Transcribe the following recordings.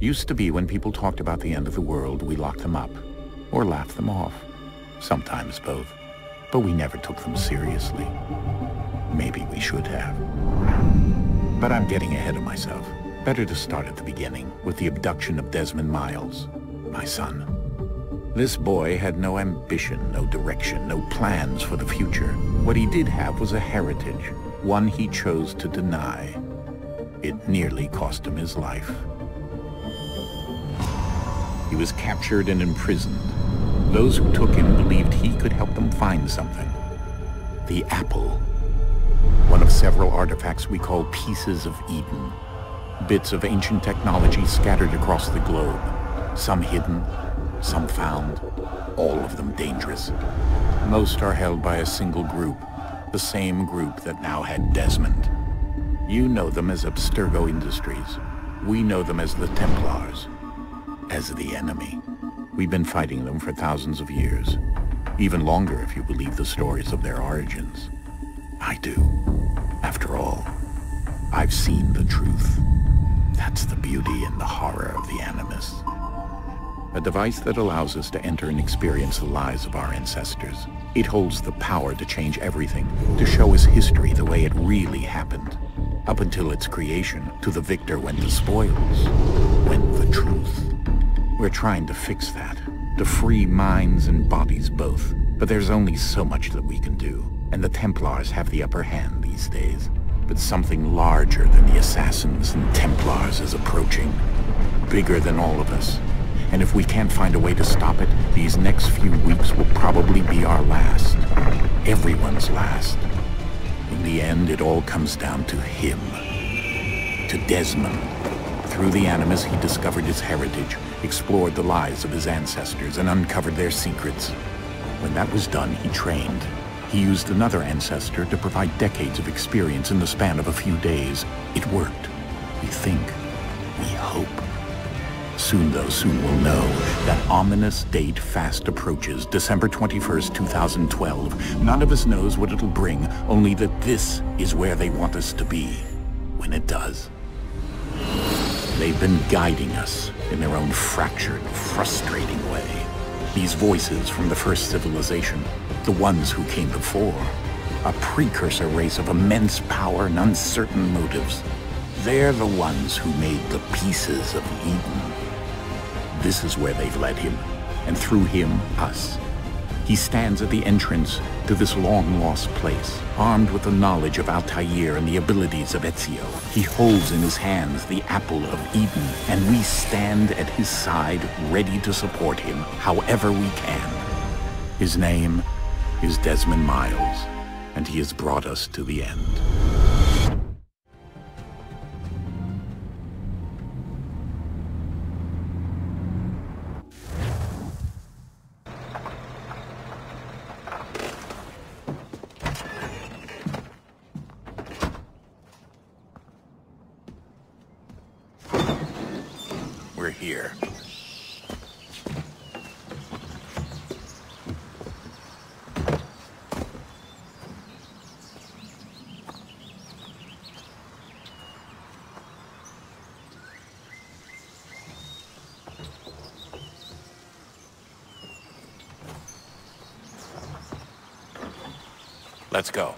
Used to be when people talked about the end of the world, we locked them up. Or laughed them off. Sometimes both. But we never took them seriously. Maybe we should have. But I'm getting ahead of myself. Better to start at the beginning, with the abduction of Desmond Miles, my son. This boy had no ambition, no direction, no plans for the future. What he did have was a heritage, one he chose to deny. It nearly cost him his life. He was captured and imprisoned. Those who took him believed he could help them find something. The apple. One of several artifacts we call pieces of Eden. Bits of ancient technology scattered across the globe. Some hidden, some found, all of them dangerous. Most are held by a single group, the same group that now had Desmond. You know them as Abstergo Industries. We know them as the Templars, as the enemy. We've been fighting them for thousands of years, even longer if you believe the stories of their origins. I do. After all, I've seen the truth. That's the beauty and the horror of the Animus. A device that allows us to enter and experience the lives of our ancestors. It holds the power to change everything, to show us history the way it really happened. Up until its creation, to the victor went the spoils, went the truth. We're trying to fix that, to free minds and bodies both. But there's only so much that we can do, and the Templars have the upper hand these days. But something larger than the Assassins and Templars is approaching, bigger than all of us. And if we can't find a way to stop it, these next few weeks will probably be our last. Everyone's last. In the end, it all comes down to him. To Desmond. Through the Animus, he discovered his heritage, explored the lives of his ancestors, and uncovered their secrets. When that was done, he trained. He used another ancestor to provide decades of experience in the span of a few days. It worked. We think. We hope. Soon, though, soon we'll know. That ominous date fast approaches, December 21st, 2012. None of us knows what it'll bring, only that this is where they want us to be, when it does. They've been guiding us in their own fractured, frustrating way. These voices from the first civilization, the ones who came before, a precursor race of immense power and uncertain motives. They're the ones who made the pieces of Eden. This is where they've led him, and through him, us. He stands at the entrance to this long-lost place, armed with the knowledge of Altair and the abilities of Ezio. He holds in his hands the apple of Eden, and we stand at his side, ready to support him however we can. His name is Desmond Miles, and he has brought us to the end. We're here. Let's go.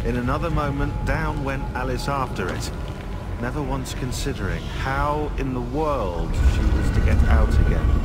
In another moment, down went Alice after it. never once considering how in the world she was to get out again.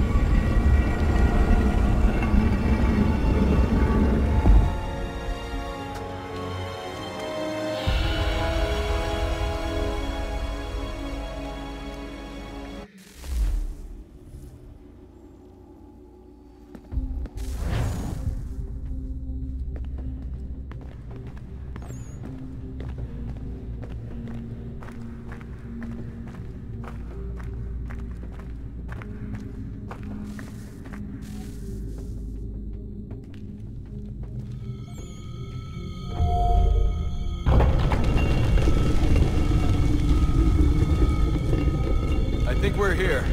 I think we're here.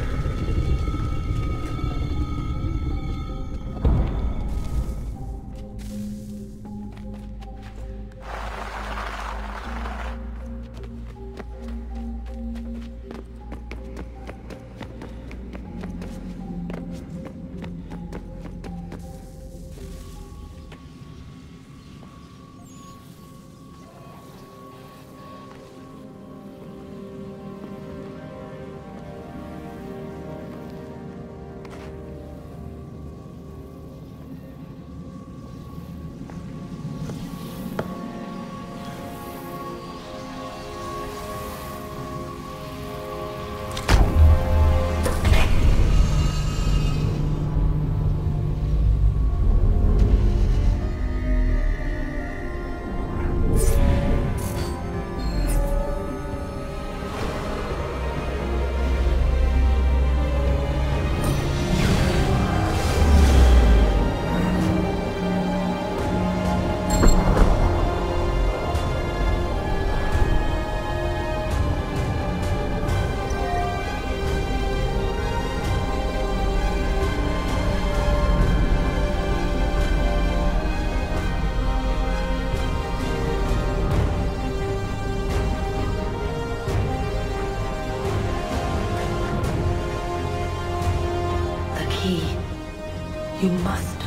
You must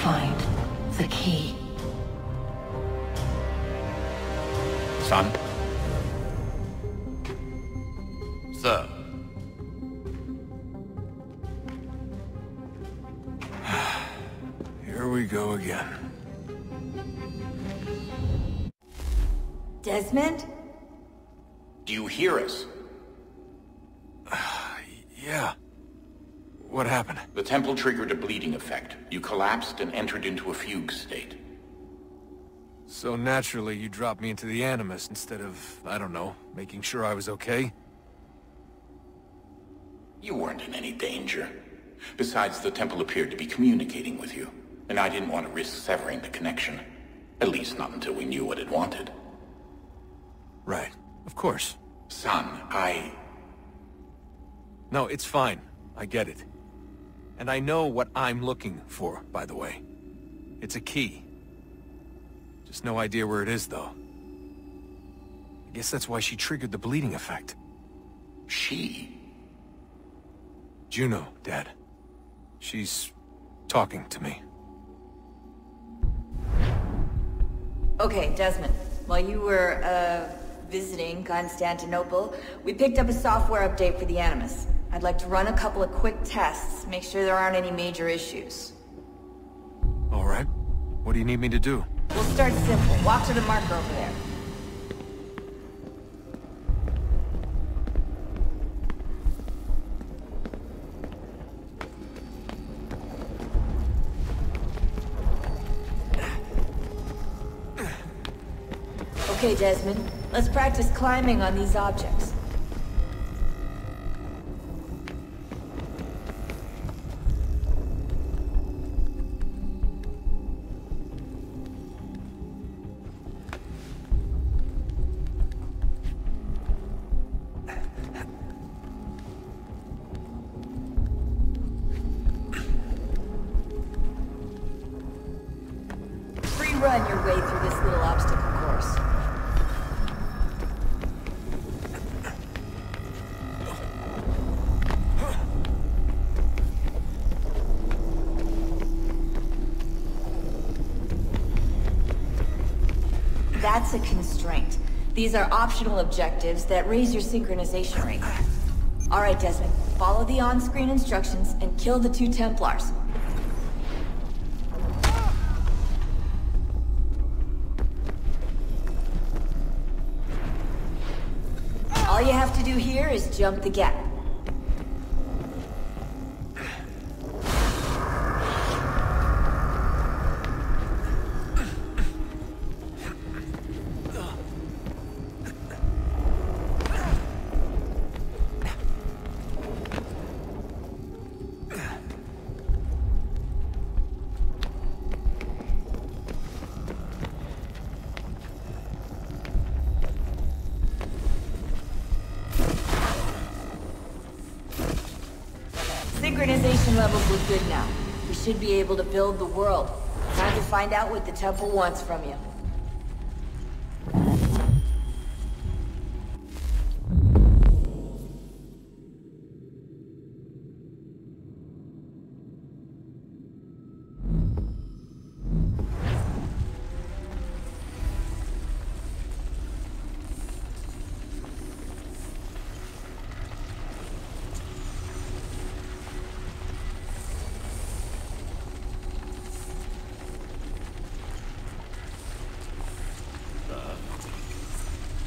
find the key. Son? Sir. Here we go again. Desmond? Do you hear us? Yeah. What happened? The temple triggered a bleeding effect. You collapsed and entered into a fugue state. So naturally, you dropped me into the Animus instead of, I don't know, making sure I was okay? You weren't in any danger. Besides, the temple appeared to be communicating with you, and I didn't want to risk severing the connection. At least not until we knew what it wanted. Right. Of course. Son, No, it's fine. I get it. And I know what I'm looking for, by the way. It's a key. Just no idea where it is, though. I guess that's why she triggered the bleeding effect. She? Juno, Dad. She's talking to me. Okay, Desmond. While you were, visiting Constantinople, we picked up a software update for the Animus. I'd like to run a couple of quick tests, make sure there aren't any major issues. All right. What do you need me to do? We'll start simple. Walk to the marker over there. Okay, Desmond. Let's practice climbing on these objects. Free run your way through this little obstacle course. That's a constraint. These are optional objectives that raise your synchronization rate. Alright, Desmond. Follow the on-screen instructions and kill the 2 Templars. All you have to do here is jump the gap. Synchronization levels look good now. We should be able to build the world. Time to find out what the temple wants from you.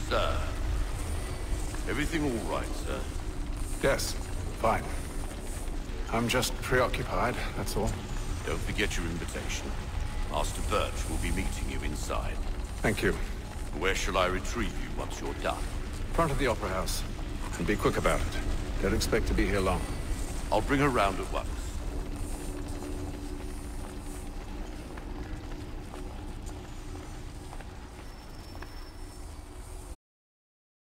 Sir. Everything all right, sir? Yes, fine. I'm just preoccupied, that's all. Don't forget your invitation. Master Birch will be meeting you inside. Thank you. Where shall I retrieve you once you're done? Front of the Opera House. And be quick about it. Don't expect to be here long. I'll bring her round at once.